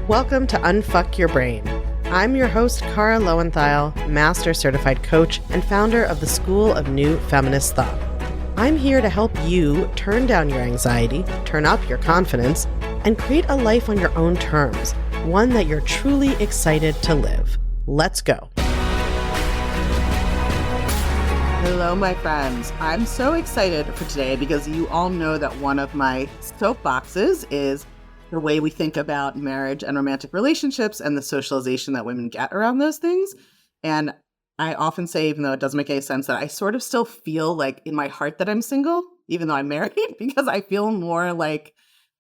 Welcome to Unfuck Your Brain. I'm your host, Cara Loewentheil, Master Certified Coach and founder of the School of New Feminist Thought. I'm here to help you turn down your anxiety, turn up your confidence, and create a life on your own terms, one that you're truly excited to live. Let's go. Hello, my friends. I'm so excited for today because you all know that one of my soapboxes is the way we think about marriage and romantic relationships and the socialization that women get around those things. And I often say, even though it doesn't make any sense, that I sort of still feel like in my heart that I'm single, even though I'm married, because I feel more like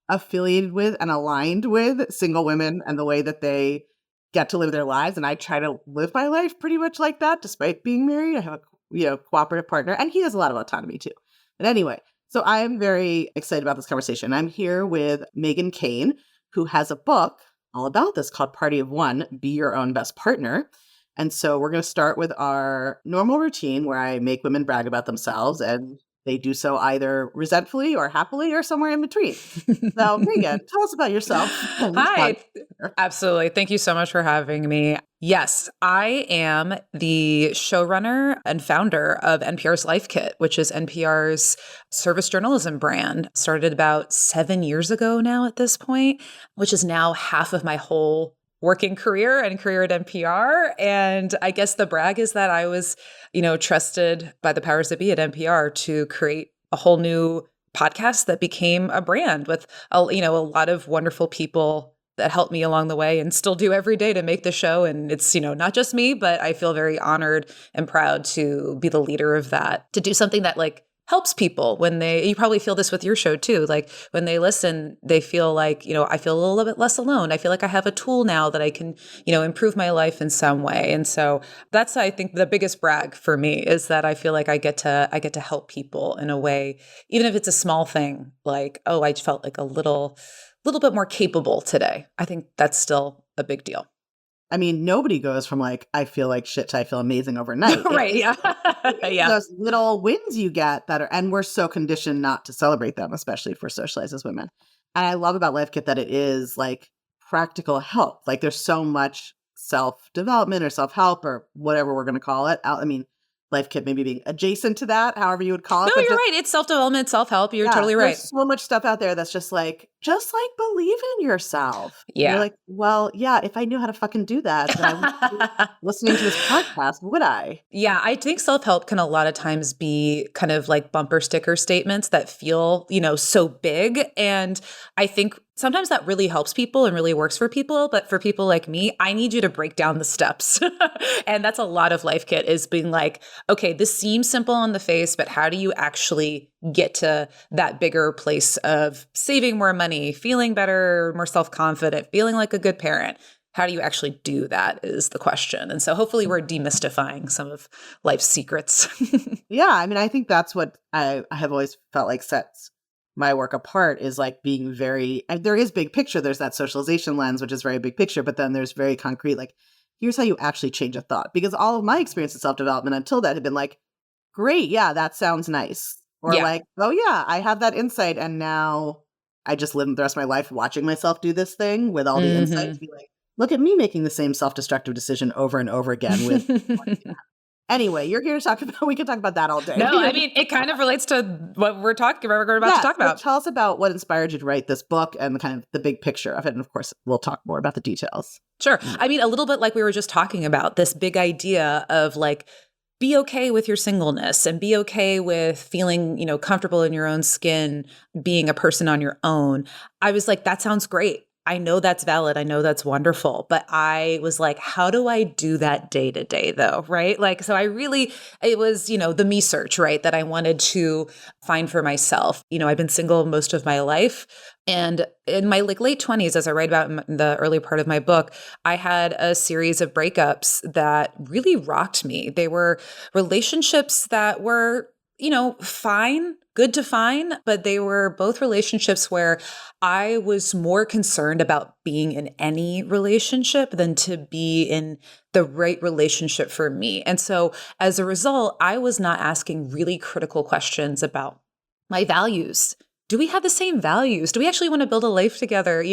affiliated with and aligned with single women and the way that they get to live their lives. And I try to live my life pretty much like that, despite being married. I have a cooperative partner, and he has a lot of autonomy too. But anyway, so I am very excited about this conversation. I'm here with Meghan Keane, who has a book all about this called Party of One, Be Your Own Best Partner. And so we're going to start with our normal routine where I make women brag about themselves, and they do so either resentfully or happily or somewhere in between. So Meghan, tell us about yourself. Hi. Absolutely. Thank you so much for having me. Yes, I am the showrunner and founder of NPR's Life Kit, which is NPR's service journalism brand. Started about 7 years ago now at this point, which is now half of my whole working career and career at NPR. And I guess the brag is that I was, trusted by the powers that be at NPR to create a whole new podcast that became a brand with, a lot of wonderful people that helped me along the way and still do every day to make the show. And it's, not just me, but I feel very honored and proud to be the leader of that, to do something that helps people when you probably feel this with your show too. Like when they listen, they feel like, I feel a little bit less alone. I feel like I have a tool now that I can, improve my life in some way. And so that's, I think, the biggest brag for me is that I feel like I get to help people in a way, even if it's a small thing, like, oh, I felt like a little bit more capable today. I think that's still a big deal. I mean, nobody goes from I feel like shit to I feel amazing overnight. Right. Yeah. Yeah. Those little wins you get and we're so conditioned not to celebrate them, especially if we're socialized as women. And I love about Life Kit that it is practical help. There's so much self-development or self-help or whatever we're going to call it. I mean, Life Kit maybe being adjacent to that, however you would call it. No, you're right. It's self-development, self-help. You're totally right. There's so much stuff out there that's just believe in yourself. Yeah. You're well, yeah, if I knew how to fucking do that, then I wouldn't be listening to this podcast, would I? Yeah, I think self-help can a lot of times be kind of like bumper sticker statements that feel, so big. And I think sometimes that really helps people and really works for people. But for people like me, I need you to break down the steps. And that's a lot of Life Kit is being okay, this seems simple on the face, but how do you actually get to that bigger place of saving more money, feeling better, more self-confident, feeling like a good parent? How do you actually do that is the question. And so hopefully we're demystifying some of life's secrets. Yeah, I mean, I think that's what I have always felt sets my work apart is being very, there is big picture. There's that socialization lens, which is very big picture, but then there's very concrete, here's how you actually change a thought. Because all of my experience in self-development until that had been great, yeah, that sounds nice. Or oh yeah, I have that insight and now I just live the rest of my life watching myself do this thing with all the insights. Be look at me making the same self-destructive decision over and over again with Anyway, you're here to talk about, we could talk about that all day. No, I mean, it kind of relates to what we're about to talk about. Tell us about what inspired you to write this book and the big picture of it. And of course, we'll talk more about the details. Sure. I mean, a little bit like we were just talking about, this big idea of be okay with your singleness and be okay with feeling, comfortable in your own skin, being a person on your own. I was that sounds great. I know that's valid. I know that's wonderful. But I was how do I do that day to day though? Right? So it was, the me search, right? That I wanted to find for myself. I've been single most of my life. And in my late 20s, as I write about in the early part of my book, I had a series of breakups that really rocked me. They were relationships that were, fine, good to fine, but they were both relationships where I was more concerned about being in any relationship than to be in the right relationship for me. And so as a result, I was not asking really critical questions about my values, do we have the same values? Do we actually want to build a life together?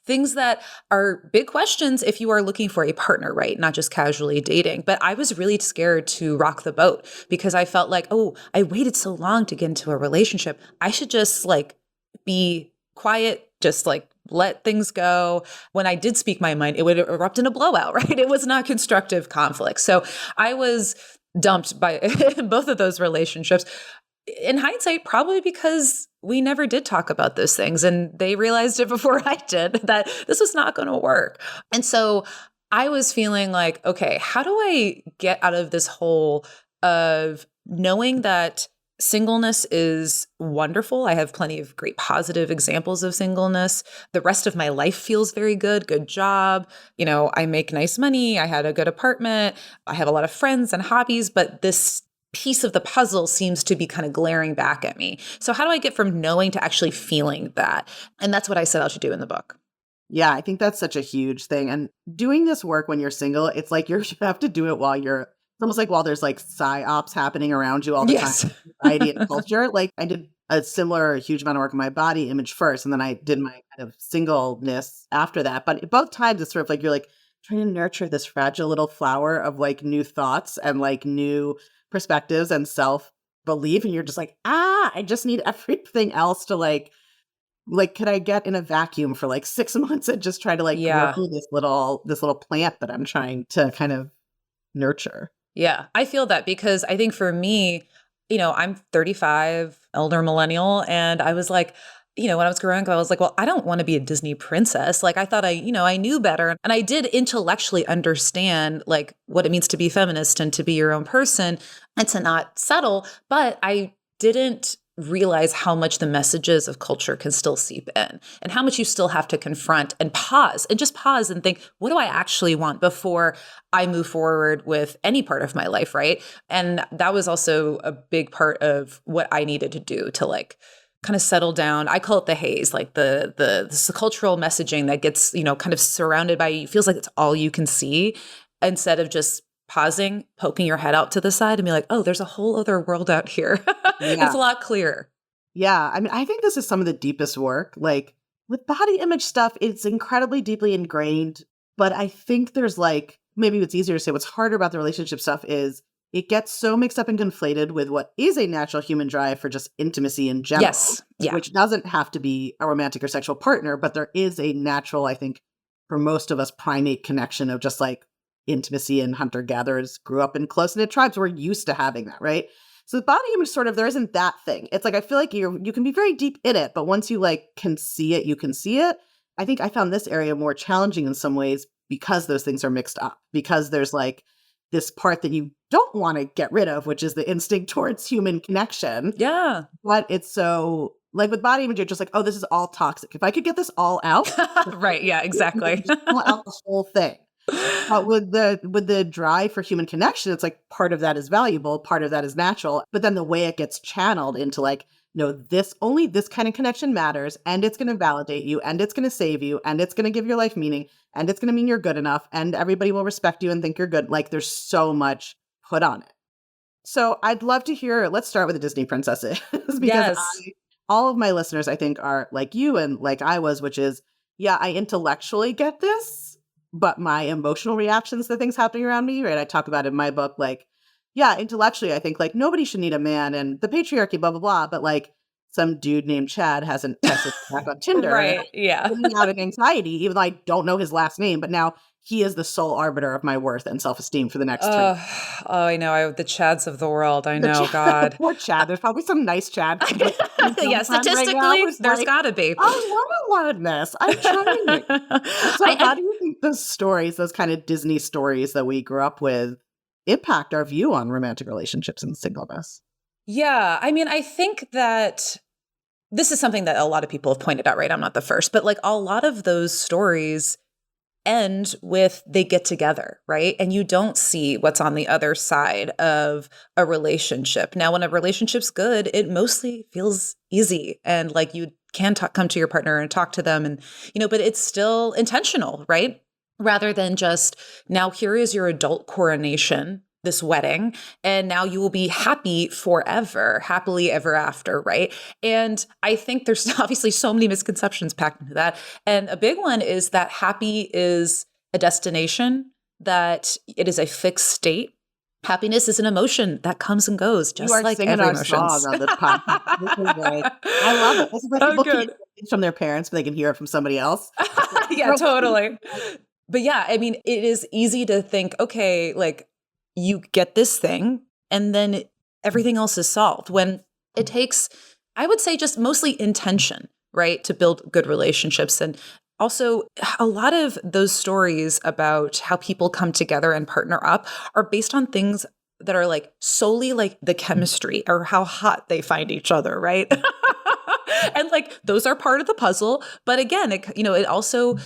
Things that are big questions if you are looking for a partner, right? Not just casually dating. But I was really scared to rock the boat because I felt like, oh, I waited so long to get into a relationship. I should just like be quiet, just like let things go. When I did speak my mind, it would erupt in a blowout, right? It was not constructive conflict. So I was dumped by both of those relationships. In hindsight, probably because we never did talk about those things and they realized it before I did that this was not going to work. And so I was feeling like, okay, how do I get out of this hole of knowing that singleness is wonderful? I have plenty of great positive examples of singleness. The rest of my life feels very good job. I make nice money. I had a good apartment. I have a lot of friends and hobbies, but this piece of the puzzle seems to be kind of glaring back at me. So how do I get from knowing to actually feeling that? And that's what I set out to do in the book. Yeah, I think that's such a huge thing. And doing this work when you're single, it's like you have to do it while it's almost like while there's like psyops happening around you all the Yes. time, society and culture. Like I did a similar huge amount of work on my body image first, and then I did my kind of singleness after that. But both times it's sort of like you're like trying to nurture this fragile little flower of like new thoughts and like new perspectives and self-belief. And you're just like, I just need everything else to like, could I get in a vacuum for like 6 months and just try to like Yeah. grow this little plant that I'm trying to kind of nurture? Yeah, I feel that because I think for me, I'm 35, elder millennial, and I was like, when I was growing up, I was like, well, I don't want to be a Disney princess. Like I thought I knew better. And I did intellectually understand like what it means to be feminist and to be your own person and to not settle. But I didn't realize how much the messages of culture can still seep in and how much you still have to confront and just pause and think, what do I actually want before I move forward with any part of my life, right? And that was also a big part of what I needed to do to like kind of settle down. I call it the haze, like the cultural messaging that gets, kind of surrounded by you, feels like it's all you can see, instead of just pausing, poking your head out to the side and be like, oh, there's a whole other world out here. Yeah. It's a lot clearer. Yeah. I mean, I think this is some of the deepest work. Like with body image stuff, it's incredibly deeply ingrained. But I think there's like, maybe what's easier to say, what's harder about the relationship stuff is it gets so mixed up and conflated with what is a natural human drive for just intimacy in general. Yes. Yeah. Which doesn't have to be a romantic or sexual partner, but there is a natural, I think, for most of us, primate connection of just like intimacy, and hunter-gatherers grew up in close-knit tribes. We're used to having that, right? So the body image sort of, there isn't that thing. It's like, I feel like you can be very deep in it, but once you like can see it, you can see it. I think I found this area more challenging in some ways because those things are mixed up, because there's like this part that you don't want to get rid of, which is the instinct towards human connection. Yeah. But it's so, like with body image, you're just like, oh, this is all toxic. If I could get this all out. Right. Yeah, exactly. Just pull out the whole thing. But with the drive for human connection, it's like part of that is valuable, part of that is natural. But then the way it gets channeled into like, no, only this kind of connection matters, and it's going to validate you, and it's going to save you, and it's going to give your life meaning, and it's going to mean you're good enough, and everybody will respect you and think you're good. Like there's so much put on it. So I'd love to hear, let's start with the Disney princesses because Yes. all of my listeners, I think, are like you and like I was, which is, yeah, I intellectually get this, but my emotional reactions to things happening around me, right? I talk about in my book, like, yeah, intellectually, I think like nobody should need a man and the patriarchy, blah, blah, blah. But like some dude named Chad hasn't texted back on Tinder. Right. Yeah. Getting out of anxiety, even though I don't know his last name, but now he is the sole arbiter of my worth and self-esteem for the next 3 years. Oh, I know. The Chads of the world. I know. God. Poor Chad. There's probably some nice Chad. Yeah, statistically, there's like, got to be. I want to learn this. I'm trying. So how do you think those stories, those kind of Disney stories that we grew up with, impact our view on romantic relationships and singleness? Yeah. I mean, I think that this is something that a lot of people have pointed out, right? I'm not the first, but like a lot of those stories end with they get together, right? And you don't see what's on the other side of a relationship. Now, when a relationship's good, it mostly feels easy and like you can come to your partner and talk to them and, but it's still intentional, right? Rather than just now here is your adult coronation this wedding, and now you will be happy forever, happily ever after, right? And I think there's obviously so many misconceptions packed into that. And a big one is that happy is a destination, that it is a fixed state. Happiness is an emotion that comes and goes, You just are like singing every our emotions. song on this podcast. This is great. I love it. This is like Oh, people can good. hear things from their parents, but they can hear it from somebody else. Yeah, totally. But yeah, I mean, it is easy to think, okay, like you get this thing and then everything else is solved when it takes, I would say, just mostly intention, right, to build good relationships. And also, a lot of those stories about how people come together and partner up are based on things that are like solely like the chemistry or how hot they find each other, right? And like those are part of the puzzle, but again, it also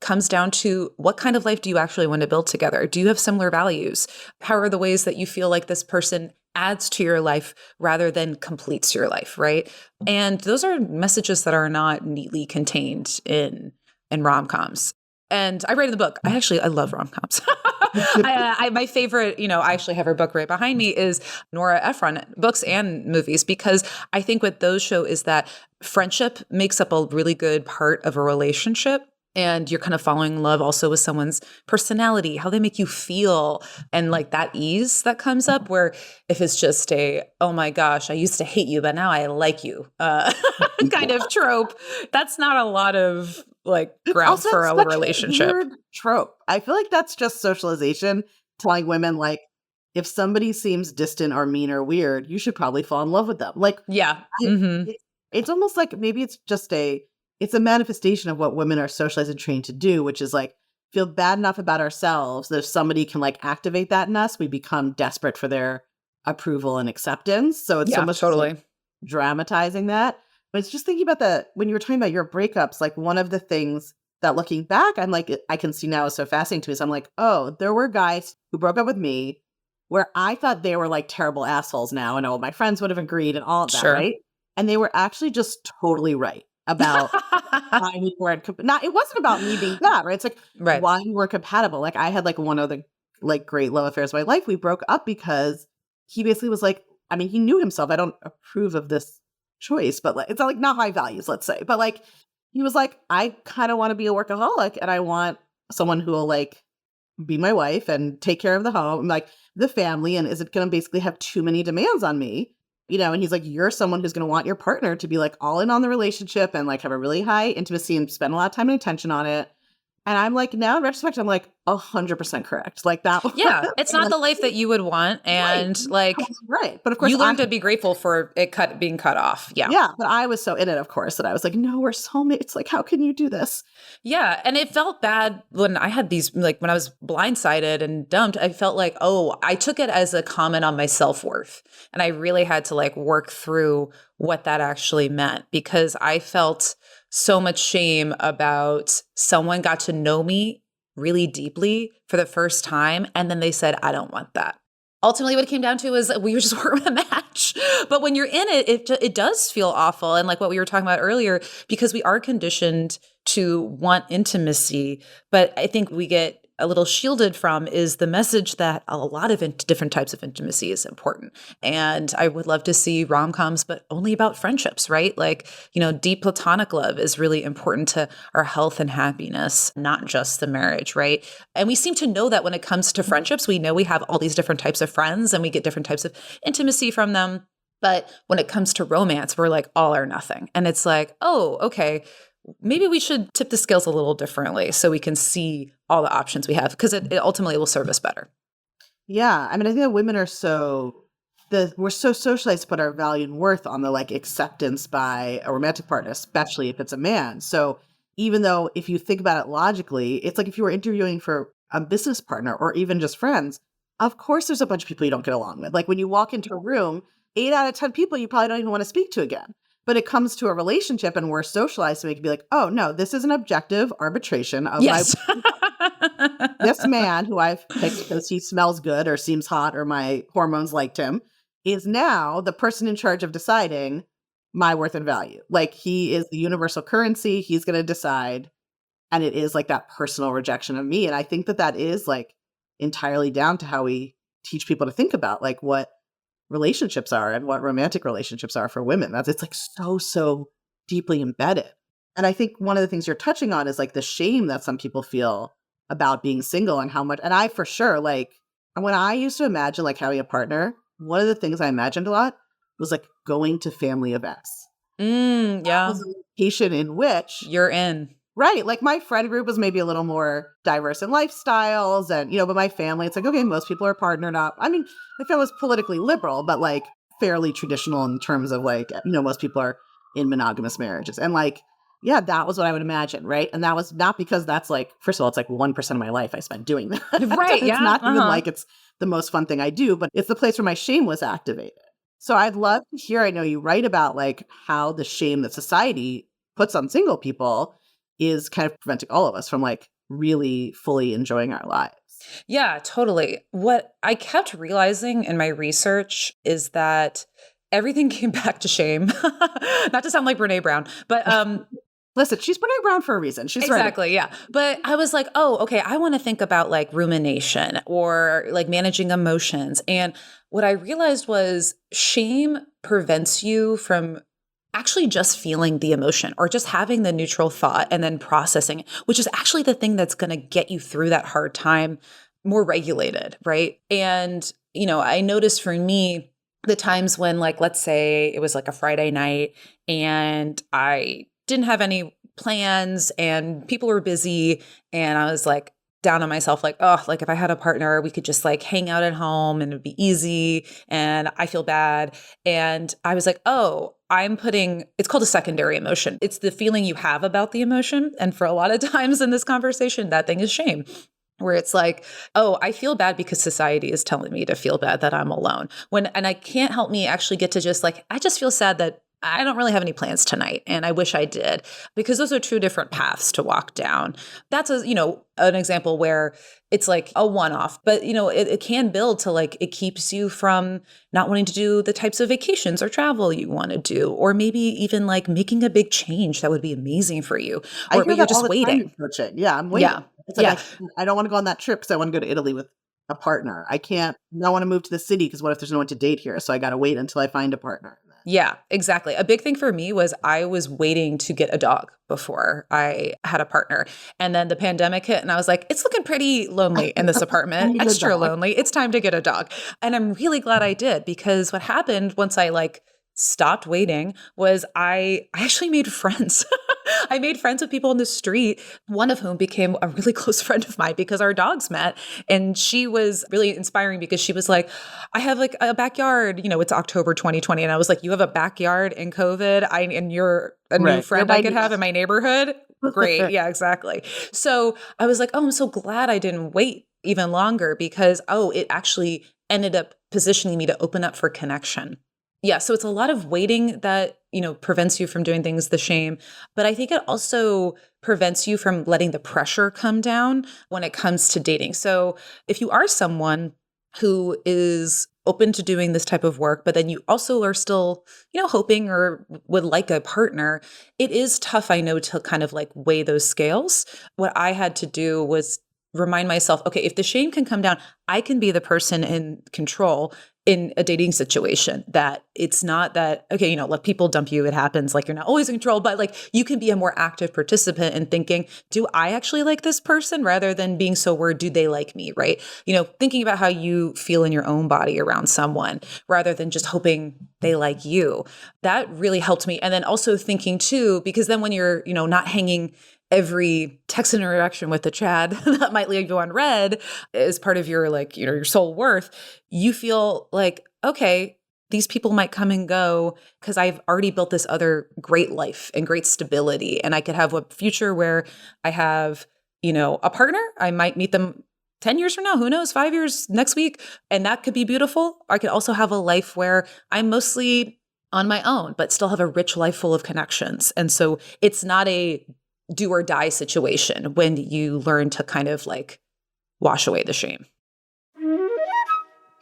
comes down to what kind of life do you actually want to build together? Do you have similar values? How are the ways that you feel like this person adds to your life rather than completes your life, right? And those are messages that are not neatly contained in rom-coms. And I write in the book. I love rom-coms. My favorite, I actually have her book right behind me, is Nora Ephron, books and movies, because I think what those show is that friendship makes up a really good part of a relationship. And you're kind of falling in love also with someone's personality, how they make you feel, and like that ease that comes up, where if it's just oh my gosh, I used to hate you, but now I like you kind of trope, that's not a lot of like ground Also, for a such relationship. weird trope. I feel like that's just socialization, telling women like, if somebody seems distant or mean or weird, you should probably fall in love with them. Like, Yeah. I, it's almost like maybe it's just it's a manifestation of what women are socialized and trained to do, which is like feel bad enough about ourselves that if somebody can like activate that in us, we become desperate for their approval and acceptance. So it's so Yeah, much totally. dramatizing that. But it's just thinking about when you were talking about your breakups, like one of the things that looking back, I'm like, I can see now is so fascinating to me. So I'm like, oh, there were guys who broke up with me where I thought they were like terrible assholes now, and all my friends would have agreed and all of that, Sure. right? And they were actually just totally right about why we weren't not. It wasn't about me being bad, right? It's like Right. why we were compatible. Like I had like one of the like great love affairs of my life. We broke up because he basically was like, I mean, he knew himself. I don't approve of this choice, but like it's not like not high values, let's say. But like he was like, I kind of want to be a workaholic and I want someone who will like be my wife and take care of the home, like the family, and is it going to basically have too many demands on me? And he's like, you're someone who's going to want your partner to be like all in on the relationship and like have a really high intimacy and spend a lot of time and attention on it. And I'm like, now in retrospect, I'm like 100% correct. Like that. Yeah, it's not the life that you would want, and right, like right. But of course, you learn to be grateful for it being cut off. Yeah. yeah. But I was so in it, of course, that I was like, no, we're soulmates. Like, how can you do this? Yeah. And it felt bad when I had these, like when I was blindsided and dumped, I felt like, oh, I took it as a comment on my self-worth. And I really had to like work through what that actually meant, because I felt so much shame about someone got to know me really deeply for the first time. And then they said, I don't want that. Ultimately, what it came down to is we just weren't a match. But when you're in it, it does feel awful. And like what we were talking about earlier, because we are conditioned to want intimacy. But I think we get a little shielded from is the message that a lot of different types of intimacy is important. And I would love to see rom-coms, but only about friendships, right? Like, deep platonic love is really important to our health and happiness, not just the marriage, right? And we seem to know that when it comes to friendships, we know we have all these different types of friends and we get different types of intimacy from them. But when it comes to romance, we're like all or nothing. And it's like, oh, okay, maybe we should tip the scales a little differently so we can see all the options we have, because it ultimately will serve us better. Yeah. I mean, I think that women are we're so socialized to put our value and worth on the like acceptance by a romantic partner, especially if it's a man. So even though if you think about it logically, it's like if you were interviewing for a business partner or even just friends, of course there's a bunch of people you don't get along with. Like when you walk into a room, 8 out of 10 people you probably don't even want to speak to again. But it comes to a relationship and we're socialized so we can be like, oh no, this is an objective arbitration of Yes. this man who I've picked because he smells good or seems hot or my hormones liked him is now the person in charge of deciding my worth and value. Like he is the universal currency. He's going to decide. And it is like that personal rejection of me. And I think that is like entirely down to how we teach people to think about like what relationships are and what romantic relationships are for women. It's like so deeply embedded. And I think one of the things you're touching on is like the shame that some people feel about being single and how much, and I for sure, like when I used to imagine like having a partner, one of the things I imagined a lot was like going to family events. That Yeah. was a location in which You're in. right. Like my friend group was maybe a little more diverse in lifestyles and, but my family, it's like, okay, most people are partnered up. I mean, my family was politically liberal, but like fairly traditional in terms of like, most people are in monogamous marriages. And like, yeah, that was what I would imagine. Right. And that was not because that's like, first of all, it's like 1% of my life I spent doing that. Right. It's Yeah. not even like it's the most fun thing I do, but it's the place where my shame was activated. So I'd love to hear, I know you write about like how the shame that society puts on single people is kind of preventing all of us from like really fully enjoying our lives. Yeah, totally. What I kept realizing in my research is that everything came back to shame. Not to sound like Brene Brown, but Listen, she's Brene Brown for a reason. She's exactly, yeah. But I was like, oh, okay, I want to think about like rumination or like managing emotions. And what I realized was shame prevents you from actually just feeling the emotion or just having the neutral thought and then processing it, which is actually the thing that's going to get you through that hard time more regulated, right? And, I noticed for me, the times when like, let's say it was like a Friday night and I didn't have any plans and people were busy and I was like down on myself, like, oh, like if I had a partner, we could just like hang out at home and it'd be easy and I feel bad. And I was like, oh, it's called a secondary emotion. It's the feeling you have about the emotion. And for a lot of times in this conversation, that thing is shame. Where it's like, oh, I feel bad because society is telling me to feel bad that I'm alone. And I can't help me actually get to just like, I just feel sad that I don't really have any plans tonight and I wish I did, because those are two different paths to walk down. That's an example where it's like a one-off, but it can build to like, it keeps you from not wanting to do the types of vacations or travel you want to do, or maybe even like making a big change that would be amazing for you. I Or hear but you're that all just the time waiting. in coaching. Yeah, I'm waiting. Yeah. It's like Yeah. I don't want to go on that trip because I want to go to Italy with a partner. I want to move to the city because what if there's no one to date here? So I got to wait until I find a partner. Yeah, exactly. A big thing for me was I was waiting to get a dog before I had a partner. And then the pandemic hit and I was like, it's looking pretty lonely in this apartment, extra lonely. It's time to get a dog. And I'm really glad I did, because what happened once I like stopped waiting was I actually made friends. I made friends with people in the street, one of whom became a really close friend of mine because our dogs met. And she was really inspiring because she was like, I have like a backyard, it's October 2020. And I was like, you have a backyard in COVID and you're a new friend I could have in my neighborhood? Great. Yeah, exactly. So I was like, oh, I'm so glad I didn't wait even longer because, it actually ended up positioning me to open up for connection. Yeah, so it's a lot of waiting that, prevents you from doing things, the shame. But I think it also prevents you from letting the pressure come down when it comes to dating. So if you are someone who is open to doing this type of work, but then you also are still, hoping or would like a partner, it is tough, I know, to kind of like weigh those scales. What I had to do was remind myself, okay, if the shame can come down, I can be the person in control in a dating situation, that it's not that, okay, let people dump you. It happens. Like you're not always in control, but like you can be a more active participant in thinking, do I actually like this person, rather than being so worried, do they like me? Right. Thinking about how you feel in your own body around someone rather than just hoping they like you. That really helped me. And then also thinking too, because then when you're, not hanging every text interaction with the Chad that might leave you unread as part of your like, your soul worth, you feel like, okay, these people might come and go because I've already built this other great life and great stability. And I could have a future where I have, a partner. I might meet them 10 years from now, who knows, 5 years next week. And that could be beautiful. I could also have a life where I'm mostly on my own, but still have a rich life full of connections. And so it's not a do or die situation when you learn to kind of like wash away the shame.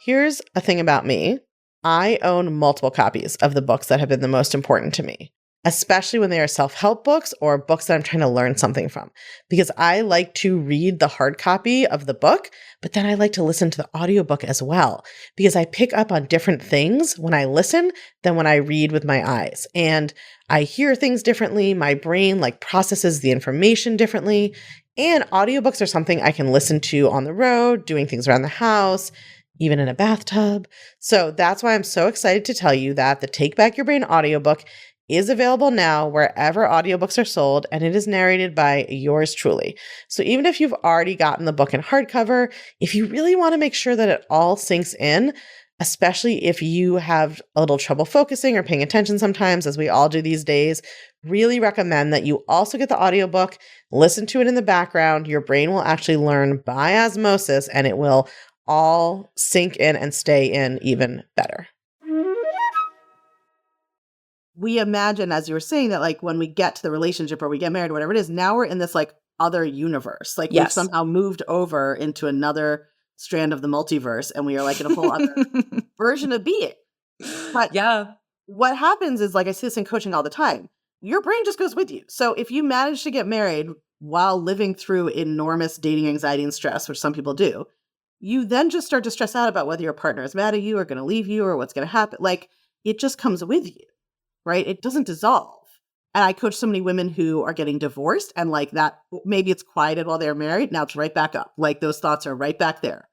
Here's a thing about me. I own multiple copies of the books that have been the most important to me. especially when they are self-help books or books that I'm trying to learn something from. Because I like to read the hard copy of the book, but then I like to listen to the audiobook as well, because I pick up on different things when I listen than when I read with my eyes. And I hear things differently. My brain like processes the information differently. And audiobooks are something I can listen to on the road, doing things around the house, even in a bathtub. So that's why I'm so excited to tell you that the Take Back Your Brain audiobook is available now wherever audiobooks are sold, and it is narrated by yours truly. So even if you've already gotten the book in hardcover, if you really want to make sure that it all sinks in, especially if you have a little trouble focusing or paying attention sometimes, as we all do these days, really recommend that you also get the audiobook, listen to it in the background. Your brain will actually learn by osmosis, and it will all sink in and stay in even better. We imagine, as you were saying, that like when we get to the relationship or we get married or whatever it is, now we're in this like other universe. Like we've somehow moved over into another strand of the multiverse, and we are like in a whole other version of being. But what happens is, like I see this in coaching all the time, your brain just goes with you. So if you manage to get married while living through enormous dating anxiety and stress, which some people do, you then just start to stress out about whether your partner is mad at you or going to leave you or what's going to happen. Like it just comes with you. Right? It doesn't dissolve. And I coach so many women who are getting divorced, and like that, maybe it's quieted while they're married. Now it's right back up. Like those thoughts are right back there.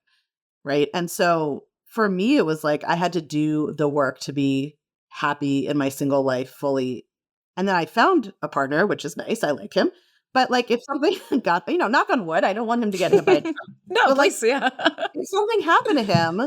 Right. And so for me, it was like I had to do the work to be happy in my single life fully. And then I found a partner, which is nice. I like him. But like if something got, knock on wood, I don't want him to get hit by a truck. No, but please, like, if something happened to him,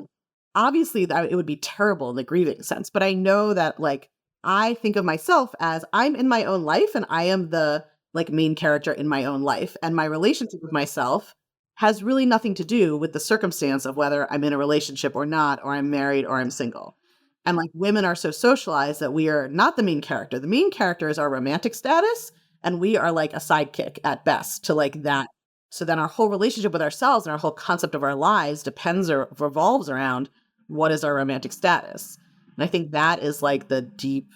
obviously that it would be terrible in the grieving sense. But I know that like, I think of myself as I'm in my own life and I am the like main character in my own life. And my relationship with myself has really nothing to do with the circumstance of whether I'm in a relationship or not, or I'm married or I'm single. And like women are so socialized that we are not the main character. The main character is our romantic status, and we are like a sidekick at best to like that. So then our whole relationship with ourselves and our whole concept of our lives depends or revolves around what is our romantic status. And I think that is like the deep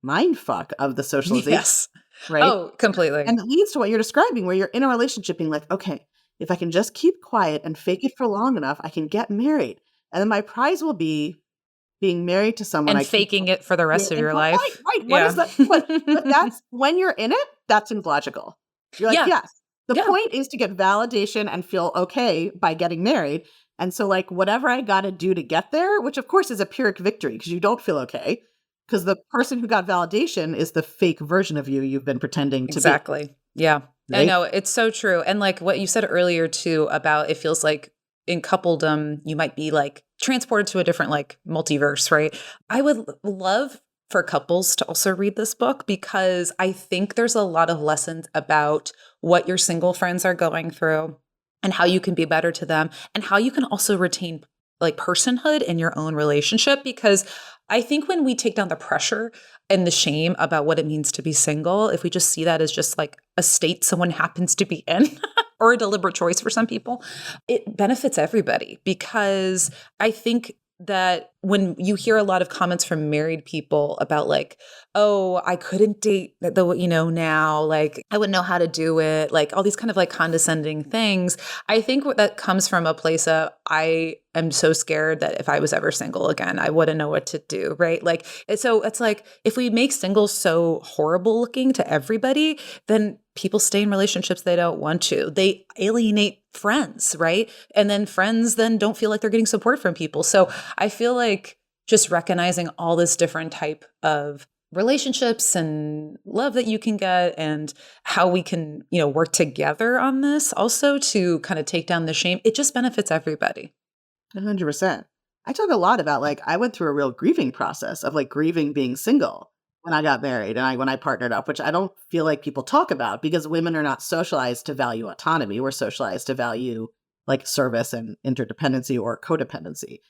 mind fuck of the socialization. Yes. Right? Oh, completely. And it leads to what you're describing, where you're in a relationship being like, okay, if I can just keep quiet and fake it for long enough, I can get married. And then my prize will be being married to someone. And faking it for the rest of your life. Right. What is that? But that's when you're in it, that seems logical. You're like, yes. The point is to get validation and feel okay by getting married. And so like whatever I got to do to get there, which of course is a Pyrrhic victory because you don't feel okay, because the person who got validation is the fake version of you you've been pretending to be. Exactly. Yeah. Right? I know. It's so true. And like what you said earlier too about it feels like in coupledom, you might be like transported to a different like multiverse, right? I would love for couples to also read this book because I think there's a lot of lessons about what your single friends are going through and how you can be better to them and how you can also retain like personhood in your own relationship. Because I think when we take down the pressure and the shame about what it means to be single, if we just see that as just like a state someone happens to be in or a deliberate choice for some people, it benefits everybody. Because I think that when you hear a lot of comments from married people about like, oh, I couldn't date now, like I wouldn't know how to do it, like all these kind of like condescending things, I think that comes from a place of I am so scared that if I was ever single again, I wouldn't know what to do, right? Like, so it's like if we make singles so horrible looking to everybody, then people stay in relationships they don't want to. They alienate friends, right? And then friends then don't feel like they're getting support from people. So I feel like just recognizing all this different type of relationships and love that you can get and how we can, work together on this also to kind of take down the shame. It just benefits everybody. 100%. I talk a lot about like, I went through a real grieving process of like grieving being single when I got married and when I partnered up, which I don't feel like people talk about because women are not socialized to value autonomy. We're socialized to value like service and interdependency or codependency.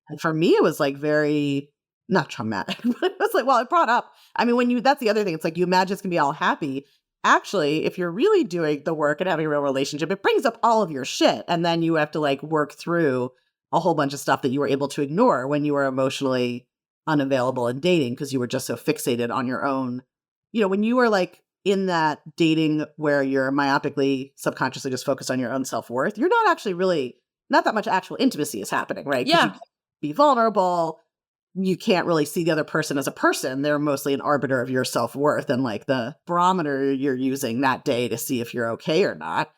And for me, it was like very not traumatic, but it was like, well, it brought up, I mean, that's the other thing. It's like, you imagine it's gonna be all happy. Actually, if you're really doing the work and having a real relationship, it brings up all of your shit. And then you have to like work through a whole bunch of stuff that you were able to ignore when you were emotionally unavailable in dating because you were just so fixated on your own, when you are like in that dating where you're myopically, subconsciously just focused on your own self-worth, you're not actually really, not that much actual intimacy is happening, right? Because you Yeah. can't be vulnerable. You can't really see the other person as a person. They're mostly an arbiter of your self-worth and like the barometer you're using that day to see if you're okay or not.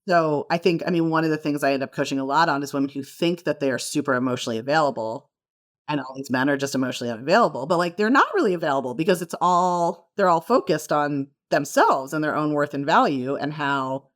So I think, one of the things I end up coaching a lot on is women who think that they are super emotionally available and all these men are just emotionally unavailable, but like they're not really available because they're all focused on themselves and their own worth and value and how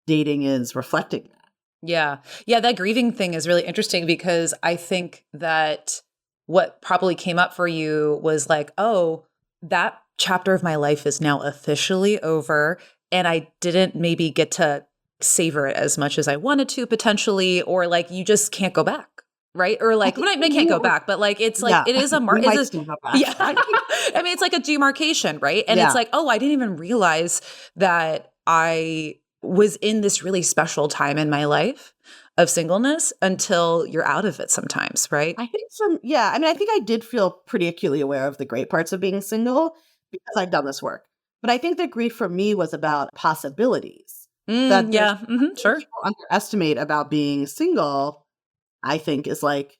dating is reflecting that. Yeah. Yeah. That grieving thing is really interesting because I think that what probably came up for you was like, oh, that chapter of my life is now officially over. And I didn't maybe get to savor it as much as I wanted to potentially, or like you just can't go back. Right. Or I like, think when for I can't me, go back, but like, it's like, yeah, it is a we mark. might still go back. Yeah. I mean, it's like a demarcation, right? And it's Yeah. like, oh, I didn't even realize that I was in this really special time in my life of singleness until you're out of it sometimes, right? I think I think I did feel pretty acutely aware of the great parts of being single because I'd done this work. But I think the grief for me was about possibilities. That there's Yeah. something Sure. people underestimate about being single, I think, is like,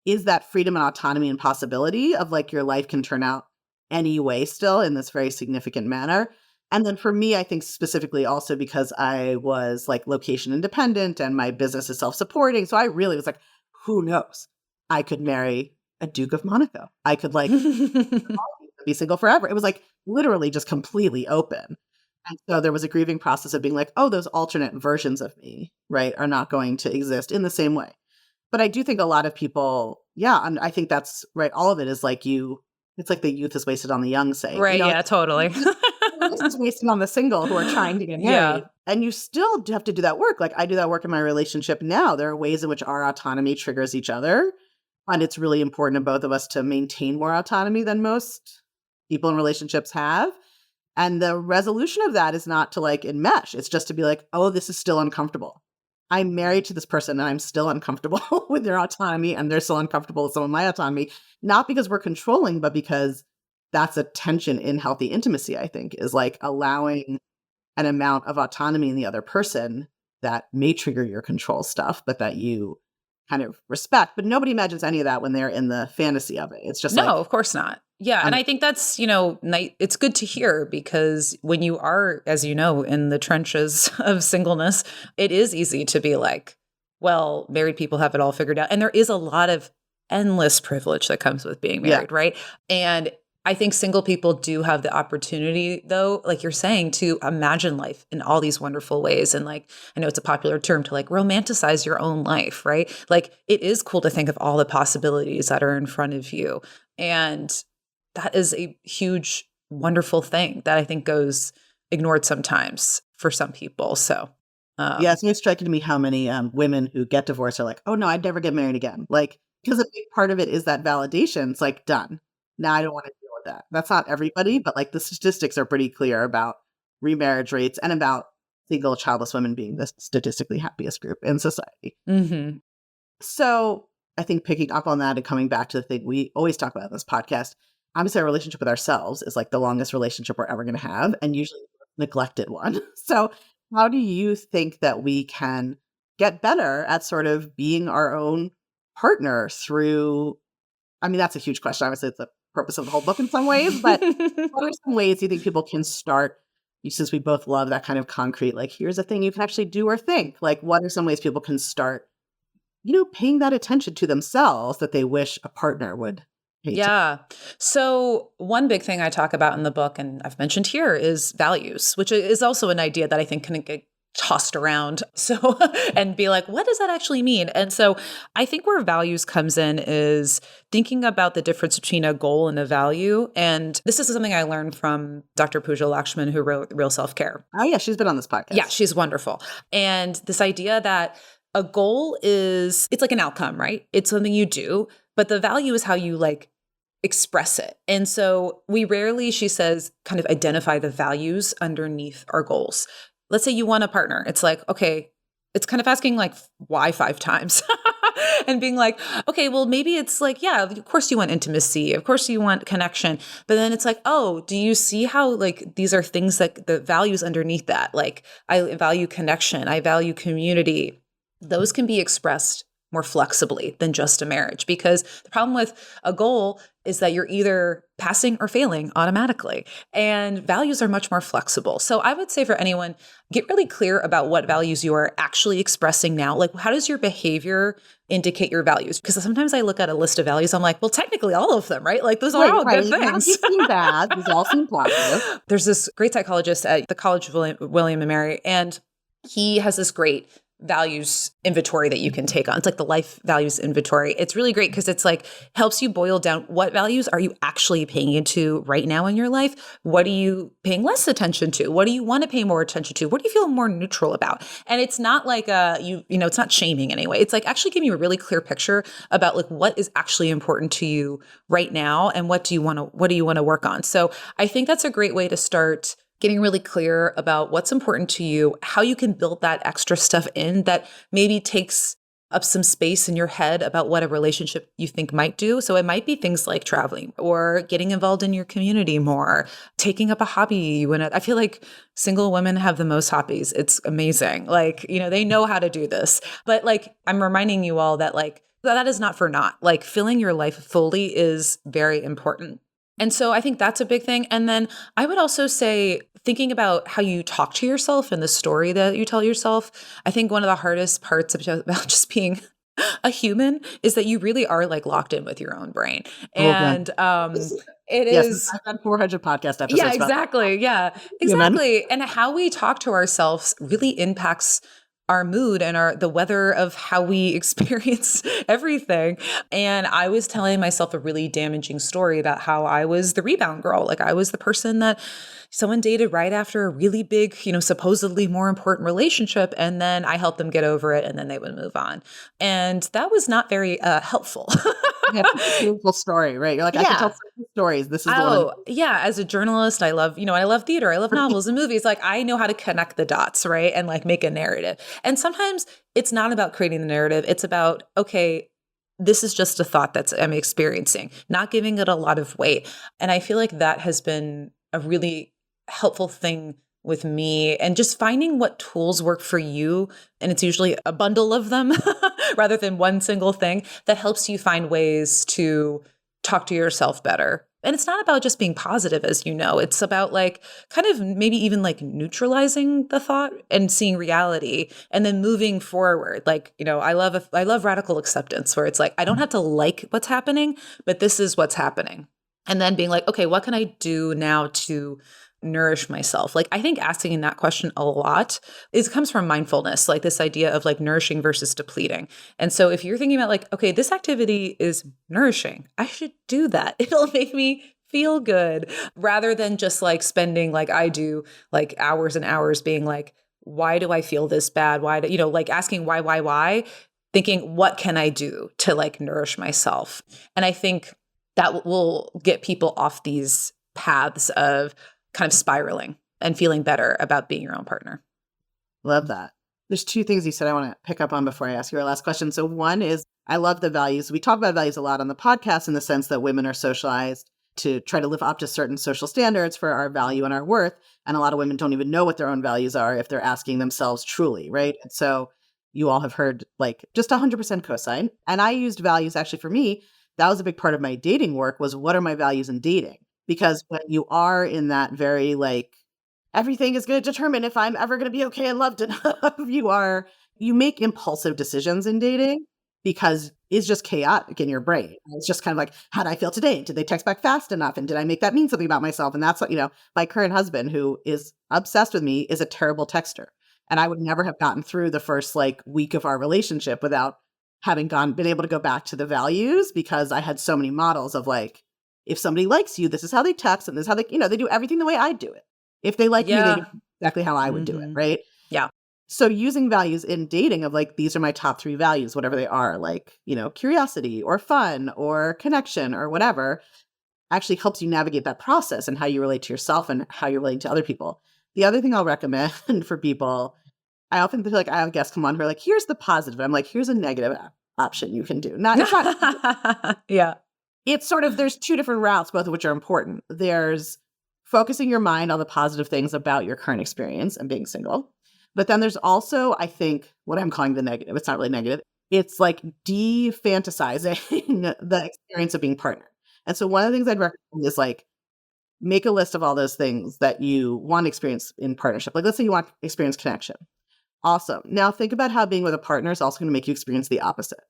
is that freedom and autonomy and possibility of like your life can turn out any way still in this very significant manner. And then for me, I think specifically also because I was like location independent and my business is self-supporting. So I really was like, who knows? I could marry a Duke of Monaco. I could like be single forever. It was like literally just completely open. And so there was a grieving process of being like, oh, those alternate versions of me, right, are not going to exist in the same way. But I do think a lot of people, yeah, and I think that's right. All of it is like it's like the youth is wasted on the young saying, Right. Yeah, totally. this is wasted on the single who are trying to get Yeah. married. And you still have to do that work. Like I do that work in my relationship now. There are ways in which our autonomy triggers each other. And it's really important to both of us to maintain more autonomy than most people in relationships have. And the resolution of that is not to like enmesh. It's just to be like, oh, this is still uncomfortable. I'm married to this person and I'm still uncomfortable with their autonomy and they're still uncomfortable with some of my autonomy, not because we're controlling, but because that's a tension in healthy intimacy, I think, is like allowing an amount of autonomy in the other person that may trigger your control stuff, but that you kind of respect. But nobody imagines any of that when they're in the fantasy of it. It's just No, like, of course not. Yeah. And I think that's, it's good to hear because when you are, as you know, in the trenches of singleness, it is easy to be like, well, married people have it all figured out. And there is a lot of endless privilege that comes with being yeah, married, right? And I think single people do have the opportunity, though, like you're saying, to imagine life in all these wonderful ways. And like, I know it's a popular term to like romanticize your own life, right? Like, it is cool to think of all the possibilities that are in front of you. And that is a huge, wonderful thing that I think goes ignored sometimes for some people. So, yeah, it's very striking to me how many women who get divorced are like, oh no, I'd never get married again. Like, because a big part of it is that validation. It's like, done. Now I don't want to deal with that. That's not everybody, but like the statistics are pretty clear about remarriage rates and about single childless women being the statistically happiest group in society. mm-hmm. So I think picking up on that and coming back to the thing we always talk about in this podcast, obviously our relationship with ourselves is like the longest relationship we're ever going to have and usually the neglected one. So how do you think that we can get better at sort of being our own partner through, that's a huge question. Obviously, it's the purpose of the whole book in some ways, but what are some ways you think people can start, since we both love that kind of concrete, like, here's a thing you can actually do or think, like, what are some ways people can start, paying that attention to themselves that they wish a partner would pay to? Yeah. So, one big thing I talk about in the book, and I've mentioned here, is values, which is also an idea that I think can get tossed around. So, and be like, what does that actually mean? And so, I think where values comes in is thinking about the difference between a goal and a value. And this is something I learned from Dr. Pooja Lakshman, who wrote Real Self-Care. Oh, yeah, she's been on this podcast. Yeah, she's wonderful. And this idea that a goal it's like an outcome, right? It's something you do, but the value is how you like express it. And so we rarely, she says, kind of identify the values underneath our goals. Let's say you want a partner. It's like, okay, it's kind of asking like why 5 times. and being like, okay, well, maybe it's like, yeah, of course you want intimacy. Of course you want connection. But then it's like, oh, do you see how like these are things that the values underneath that? Like I value connection. I value community. Those can be expressed more flexibly than just a marriage, because the problem with a goal is that you're either passing or failing automatically, and values are much more flexible. So I would say for anyone, get really clear about what values you are actually expressing now. Like, how does your behavior indicate your values? Because sometimes I look at a list of values, I'm like, well, technically all of them, right? Like those are all good None of things. these seem bad. These all seem positive. There's this great psychologist at the College of William and Mary, and he has this great values inventory that you can take on. It's like the life values inventory. It's really great because it's like helps you boil down what values are you actually paying into right now in your life? What are you paying less attention to? What do you want to pay more attention to? What do you feel more neutral about? And it's not like it's not shaming anyway. It's like actually giving you a really clear picture about like what is actually important to you right now and what do you want to work on. So I think that's a great way to start getting really clear about what's important to you, how you can build that extra stuff in that maybe takes up some space in your head about what a relationship you think might do. So it might be things like traveling or getting involved in your community more, taking up a hobby. I feel like single women have the most hobbies. It's amazing. Like, they know how to do this. But like, I'm reminding you all that like, that is not for naught. Like filling your life fully is very important. And so I think that's a big thing. And then I would also say thinking about how you talk to yourself and the story that you tell yourself. I think one of the hardest parts about just being a human is that you really are like locked in with your own brain. Okay. And it Yes, is. I've done 400 podcast episodes. Yeah, exactly. Yeah, human. exactly. And how we talk to ourselves really impacts our mood and the weather of how we experience everything. And I was telling myself a really damaging story about how I was the rebound girl. Like I was the person that someone dated right after a really big, supposedly more important relationship. And then I helped them get over it and then they would move on. And that was not very helpful. Yeah, it's a beautiful story, right? You're like, I can tell certain stories. This is the one. Oh, yeah. As a journalist, I love, I love theater. I love novels and movies. Like I know how to connect the dots, right? And like make a narrative. And sometimes it's not about creating the narrative. It's about, okay, this is just a thought I'm experiencing, not giving it a lot of weight. And I feel like that has been a really helpful thing with me and just finding what tools work for you. And it's usually a bundle of them rather than one single thing that helps you find ways to talk to yourself better. And it's not about just being positive, as you know, it's about like kind of maybe even like neutralizing the thought and seeing reality and then moving forward. Like, I love radical acceptance where it's like, I don't have to like what's happening, but this is what's happening. And then being like, okay, what can I do now to nourish myself? Like, I think asking that question a lot comes from mindfulness, like this idea of like nourishing versus depleting. And so if you're thinking about like, okay, this activity is nourishing, I should do that. It'll make me feel good rather than just like spending like I do like hours and hours being like, why do I feel this bad? Why do, like asking why, thinking, what can I do to like nourish myself? And I think that will get people off these paths of kind of spiraling and feeling better about being your own partner. Love that. There's two things you said I want to pick up on before I ask you our last question. So one is, I love the values. We talk about values a lot on the podcast in the sense that women are socialized to try to live up to certain social standards for our value and our worth. And a lot of women don't even know what their own values are if they're asking themselves truly, right? And so you all have heard like just 100% cosign. And I used values actually for me. That was a big part of my dating work was what are my values in dating? Because when you are in that very like, everything is going to determine if I'm ever going to be okay and loved enough, you make impulsive decisions in dating because it's just chaotic in your brain. It's just kind of like, how did I feel today? Did they text back fast enough? And did I make that mean something about myself? And that's what, my current husband, who is obsessed with me, is a terrible texter. And I would never have gotten through the first like week of our relationship without having been able to go back to the values because I had so many models of like, if somebody likes you, this is how they text and this is how they, they do everything the way I do it. If they like me, they do exactly how I would do it, right? Yeah. So using values in dating of like, these are my top 3 values, whatever they are, like, curiosity or fun or connection or whatever, actually helps you navigate that process and how you relate to yourself and how you're relating to other people. The other thing I'll recommend for people, I often feel like I have guests come on who are like, here's the positive. I'm like, here's a negative option you can do. It's not. Yeah. It's sort of, there's two different routes, both of which are important. There's focusing your mind on the positive things about your current experience and being single. But then there's also, I think, what I'm calling the negative. It's not really negative. It's like de-fantasizing the experience of being partnered. And so one of the things I'd recommend is like, make a list of all those things that you want to experience in partnership. Like, let's say you want to experience connection. Awesome. Now think about how being with a partner is also going to make you experience the opposite.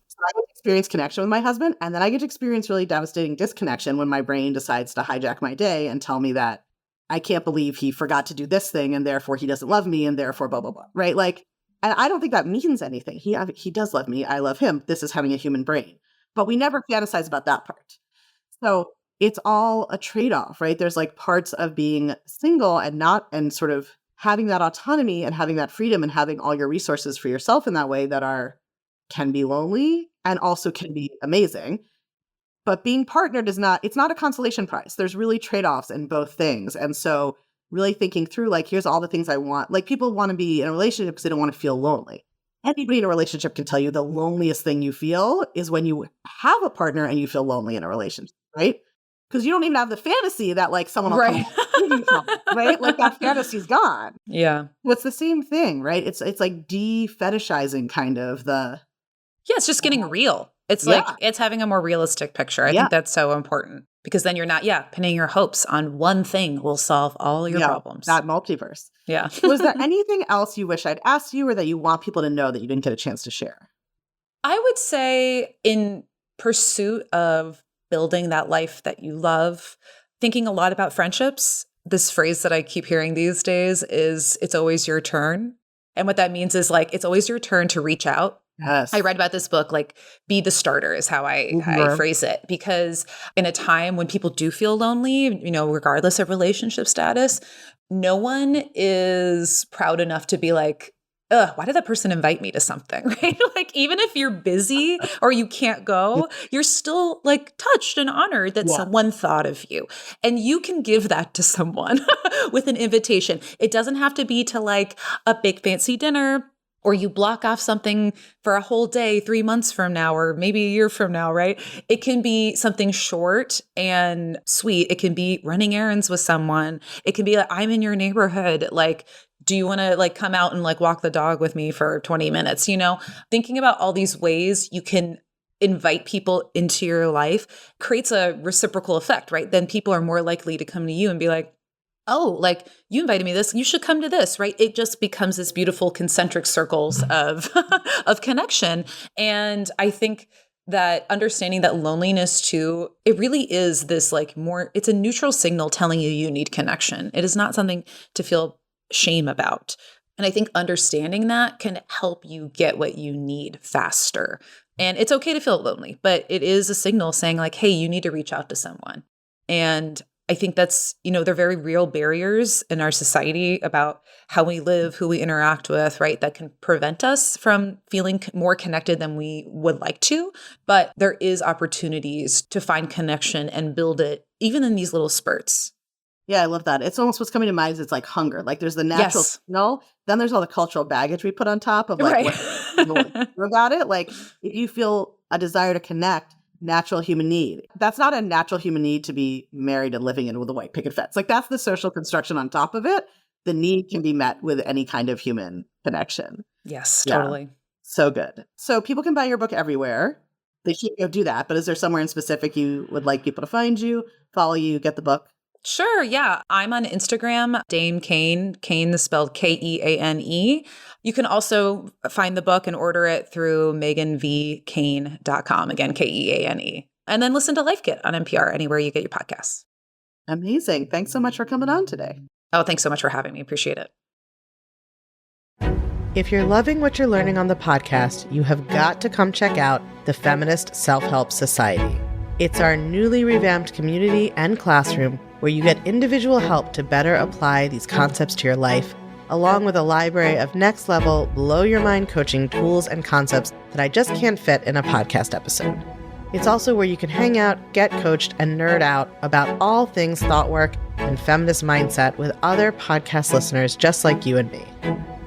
So I get to experience connection with my husband, and then I get to experience really devastating disconnection when my brain decides to hijack my day and tell me that I can't believe he forgot to do this thing, and therefore he doesn't love me, and therefore blah, blah, blah, right? Like, and I don't think that means anything. He does love me. I love him. This is having a human brain. But we never fantasize about that part. So it's all a trade-off, right? There's like parts of being single and sort of having that autonomy and having that freedom and having all your resources for yourself in that way that can be lonely and also can be amazing. But being partnered it's not a consolation prize. There's really trade-offs in both things. And so really thinking through, like, here's all the things I want. Like, people want to be in a relationship because they don't want to feel lonely. Anybody in a relationship can tell you the loneliest thing you feel is when you have a partner and you feel lonely in a relationship, right? Because you don't even have the fantasy that like someone will come save you from it, right? Like that fantasy's gone. Yeah. Well, it's the same thing, right? It's like de-fetishizing kind of the... Yeah, it's just getting real. It's like, it's having a more realistic picture. I think that's so important because then you're not, pinning your hopes on one thing will solve all your problems. That multiverse. Yeah. Was there anything else you wish I'd asked you or that you want people to know that you didn't get a chance to share? I would say in pursuit of building that life that you love, thinking a lot about friendships. This phrase that I keep hearing these days is it's always your turn. And what that means is like, it's always your turn to reach out. Yes. I read about this book, like be the starter is how I phrase it, because in a time when people do feel lonely, regardless of relationship status, no one is proud enough to be like, why did that person invite me to something, right? Like, even if you're busy or you can't go, you're still like touched and honored that someone thought of you. And you can give that to someone with an invitation. It doesn't have to be to like a big fancy dinner, or you block off something for a whole day 3 months from now, or maybe a year from now, right? It can be something short and sweet. It can be running errands with someone. It can be like, I'm in your neighborhood. Like, do you want to like come out and like walk the dog with me for 20 minutes? Thinking about all these ways you can invite people into your life creates a reciprocal effect, right? Then people are more likely to come to you and be like, oh, like you invited me to this, you should come to this, right? It just becomes this beautiful concentric circles of of connection. And I think that understanding that loneliness too, it really is this like more, it's a neutral signal telling you need connection. It is not something to feel shame about. And I think understanding that can help you get what you need faster. And it's okay to feel lonely, but it is a signal saying like, hey, you need to reach out to someone. And I think that's, they're very real barriers in our society about how we live, who we interact with, right? That can prevent us from feeling more connected than we would like to. But there is opportunities to find connection and build it, even in these little spurts. Yeah, I love that. It's almost what's coming to mind is it's like hunger. Like there's the natural signal, then there's all the cultural baggage we put on top of like what about it. Like if you feel a desire to connect, natural human need. That's not a natural human need to be married and living in with a white picket fence. Like that's the social construction on top of it. The need can be met with any kind of human connection. Yes, totally. So good. So people can buy your book everywhere. They should go do that. But is there somewhere in specific you would like people to find you, follow you, get the book? Sure. Yeah. I'm on Instagram, Dame Keane. Keane is spelled Keane. You can also find the book and order it through meghanvkeane.com. Again, Keane. And then listen to Life Kit on NPR, anywhere you get your podcasts. Amazing. Thanks so much for coming on today. Oh, thanks so much for having me. Appreciate it. If you're loving what you're learning on the podcast, you have got to come check out the Feminist Self-Help Society. It's our newly revamped community and classroom where you get individual help to better apply these concepts to your life, along with a library of next-level, blow-your-mind coaching tools and concepts that I just can't fit in a podcast episode. It's also where you can hang out, get coached, and nerd out about all things thought work and feminist mindset with other podcast listeners just like you and me.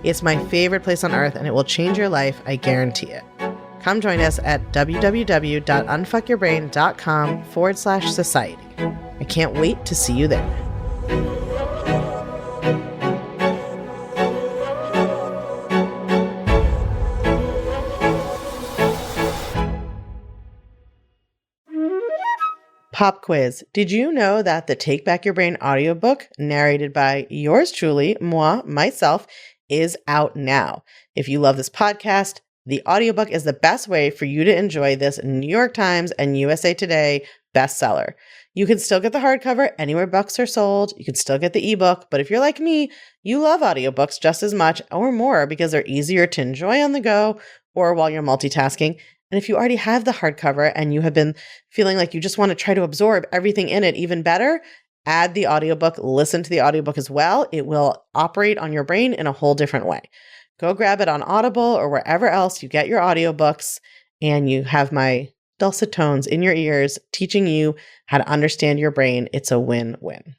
It's my favorite place on earth, and it will change your life, I guarantee it. Come join us at www.unfuckyourbrain.com/society. I can't wait to see you there. Pop quiz. Did you know that the Take Back Your Brain audiobook, narrated by yours truly, myself, is out now? If you love this podcast, the audiobook is the best way for you to enjoy this New York Times and USA Today bestseller. You can still get the hardcover anywhere books are sold. You can still get the ebook, but if you're like me, you love audiobooks just as much or more because they're easier to enjoy on the go or while you're multitasking. And if you already have the hardcover and you have been feeling like you just want to try to absorb everything in it even better, add the audiobook, listen to the audiobook as well. It will operate on your brain in a whole different way. Go grab it on Audible or wherever else you get your audiobooks, and you have my dulcet tones in your ears teaching you how to understand your brain. It's a win-win.